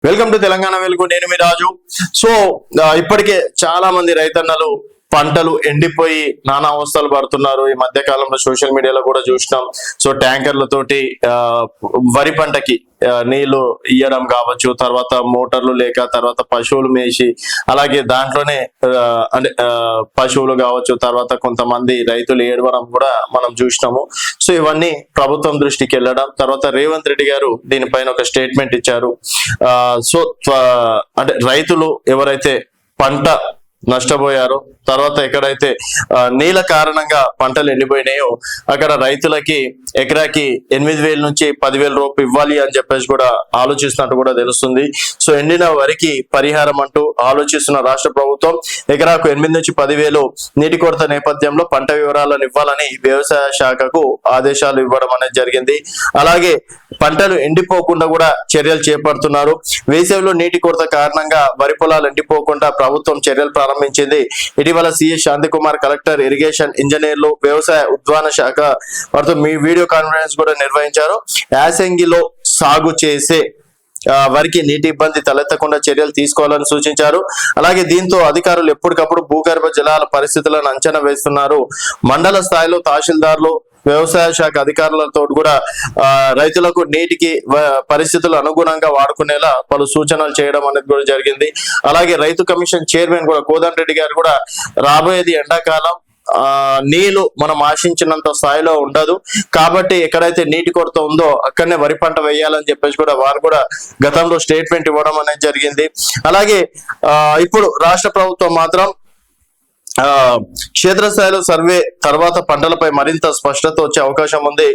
Welcome to Telangana వెలుగు. నేను మీ రాజు. So ఇప్పటికే చాలా మంది రైతన్నలు పంటలు ఎండిపోయి నానా అవస్థలు పడుతున్నారు. ఈ మధ్య కాలంలో సోషల్ మీడియాలో కూడా చూసినాం. సో ట్యాంకర్లతోటి వరి పంటకి నీళ్లు ఇయ్యడం కావచ్చు, తర్వాత మోటార్లు లేక, తర్వాత పశువులు మేసి, అలాగే దాంట్లోనే అంటే పశువులు కావచ్చు, తర్వాత కొంతమంది రైతులు ఏడవడం కూడా మనం చూసినాము. సో ఇవన్నీ ప్రభుత్వం దృష్టికి వెళ్ళడం, తర్వాత రేవంత్ రెడ్డి గారు దీనిపైన ఒక స్టేట్మెంట్ ఇచ్చారు. సో అంటే రైతులు ఎవరైతే పంట నష్టపోయారో, తర్వాత ఎక్కడైతే నీళ్ళ కారణంగా పంటలు ఎండిపోయినాయో అక్కడ రైతులకి ఎకరాకి 8,000 నుంచి 10,000 రూపాయలు ఇవ్వాలి అని చెప్పేసి కూడా ఆలోచిస్తున్నట్టు కూడా తెలుస్తుంది. సో ఎండిన వరికి పరిహారం అంటూ ఆలోచిస్తున్న రాష్ట్ర ప్రభుత్వం ఎకరాకు 8 నుంచి 10,000 నీటి కొరత నేపథ్యంలో పంట వివరాలను ఇవ్వాలని వ్యవసాయ శాఖకు ఆదేశాలు ఇవ్వడం అనేది జరిగింది. అలాగే పంటలు ఎండిపోకుండా కూడా చర్యలు చేపడుతున్నారు. వేసవిలో నీటి కొరత కారణంగా వరి పొలాలు ఎండిపోకుండా ప్రభుత్వం చర్యలు ప్రారంభించింది. ఇటీవల సిఎస్ శాంతికుమార్, కలెక్టర్, ఇరిగేషన్ ఇంజనీర్లు, వ్యవసాయ ఉద్యాన శాఖ వారితో వీడియో కాన్ఫరెన్స్ కూడా నిర్వహించారు. యాసంగిలో సాగు చేసే వరికి నీటి ఇబ్బంది తలెత్తకుండా చర్యలు తీసుకోవాలని సూచించారు. అలాగే దీంతో అధికారులు ఎప్పటికప్పుడు భూగర్భ జలాల పరిస్థితులను అంచనా వేస్తున్నారు. మండల స్థాయిలో తహసీల్దార్లు, వ్యవసాయ శాఖ అధికారులతో కూడా రైతులకు నీటికి పరిస్థితులు అనుగుణంగా వాడుకునేలా పలు సూచనలు చేయడం అనేది కూడా జరిగింది. అలాగే రైతు కమిషన్ చైర్మన్ కూడా కోదండరెడ్డి గారు కూడా రాబోయేది ఎండాకాలం, నీళ్లు మనం ఆశించినంత స్థాయిలో ఉండదు కాబట్టి ఎక్కడైతే నీటి కొరత ఉందో అక్కడనే వరి పంట వేయాలని చెప్పేసి కూడా వారు కూడా గతంలో స్టేట్మెంట్ ఇవ్వడం అనేది జరిగింది. అలాగే ఇప్పుడు రాష్ట్ర ప్రభుత్వం మాత్రం క్షేత్రస్థాయిలో సర్వే తర్వాత పంటలపై మరింత స్పష్టత వచ్చే అవకాశం ఉంది.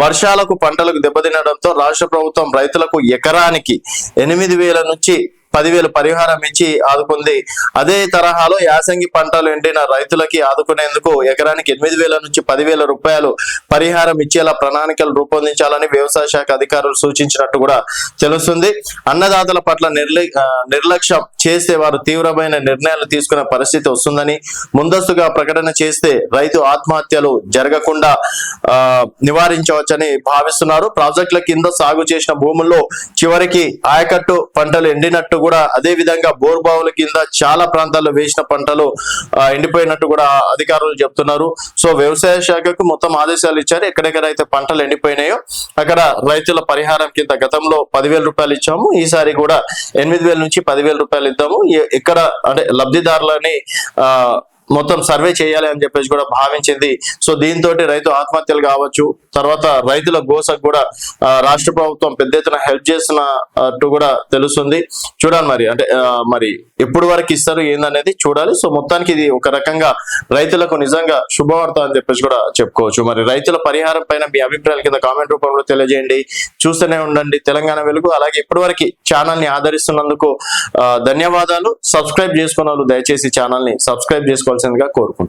వర్షాలకు పంటలకు దెబ్బతినడంతో రాష్ట్ర ప్రభుత్వం రైతులకు ఎకరానికి 8,000 నుంచి 10,000 పరిహారం ఇచ్చి ఆదుకుంది. అదే తరహాలో యాసంగి పంటలు ఎండిన రైతులకి ఆదుకునేందుకు ఎకరానికి 8,000 నుంచి 10,000 రూపాయలు పరిహారం ఇచ్చేలా ప్రణాళికలు రూపొందించాలని వ్యవసాయ శాఖ అధికారులు సూచించినట్టు కూడా తెలుస్తుంది. అన్నదాతల పట్ల నిర్లక్ష్యం చేస్తే వారు తీవ్రమైన నిర్ణయాలు తీసుకునే పరిస్థితి వస్తుందని, ముందస్తుగా ప్రకటన చేస్తే రైతు ఆత్మహత్యలు జరగకుండా నివారించవచ్చని భావిస్తున్నారు. ప్రాజెక్టుల కింద సాగు చేసిన భూముల్లో చివరికి ఆయకట్టు పంటలు ఎండినట్టు కూడా, అదే విధంగా బోర్బావుల కింద చాలా ప్రాంతాల్లో వేసిన పంటలు ఎండిపోయినట్టు కూడా అధికారులు చెప్తున్నారు. సో వ్యవసాయ శాఖకు మొత్తం ఆదేశాలు ఇచ్చారు. ఎక్కడెక్కడైతే పంటలు ఎండిపోయినాయో అక్కడ రైతుల పరిహారం కింద గతంలో 10,000 రూపాయలు ఇచ్చాము, ఈసారి కూడా 8,000 నుంచి 10,000 రూపాయలు ఇద్దాము. ఎక్కడ అంటే లబ్ధిదారులని మొత్తం సర్వే చేయాలి అని చెప్పేసి కూడా భావించింది. సో దీంతో రైతు ఆత్మహత్యలు కావచ్చు, తర్వాత రైతుల గోసకు కూడా రాష్ట్ర ప్రభుత్వం పెద్ద ఎత్తున హెల్ప్ చేస్తున్నట్టు కూడా తెలుస్తుంది. చూడాలి మరి ఎప్పుడు వరకు ఇస్తారు ఏందనేది చూడాలి. సో మొత్తానికి ఇది ఒక రకంగా రైతులకు నిజంగా శుభవార్త అని చెప్పేసి కూడా చెప్పుకోవచ్చు. మరి రైతుల పరిహారం పైన మీ అభిప్రాయాల కింద కామెంట్ రూపంలో తెలియజేయండి. చూస్తూనే ఉండండి తెలంగాణ వెలుగు. అలాగే ఇప్పటివరకు ఛానల్ ని ఆదరిస్తున్నందుకు ధన్యవాదాలు. సబ్స్క్రైబ్ చేసుకున్న వాళ్ళు దయచేసి ఛానల్ ని సబ్స్క్రైబ్ చేసుకోవాల్సిందిగా కోరుకుంటున్నాను.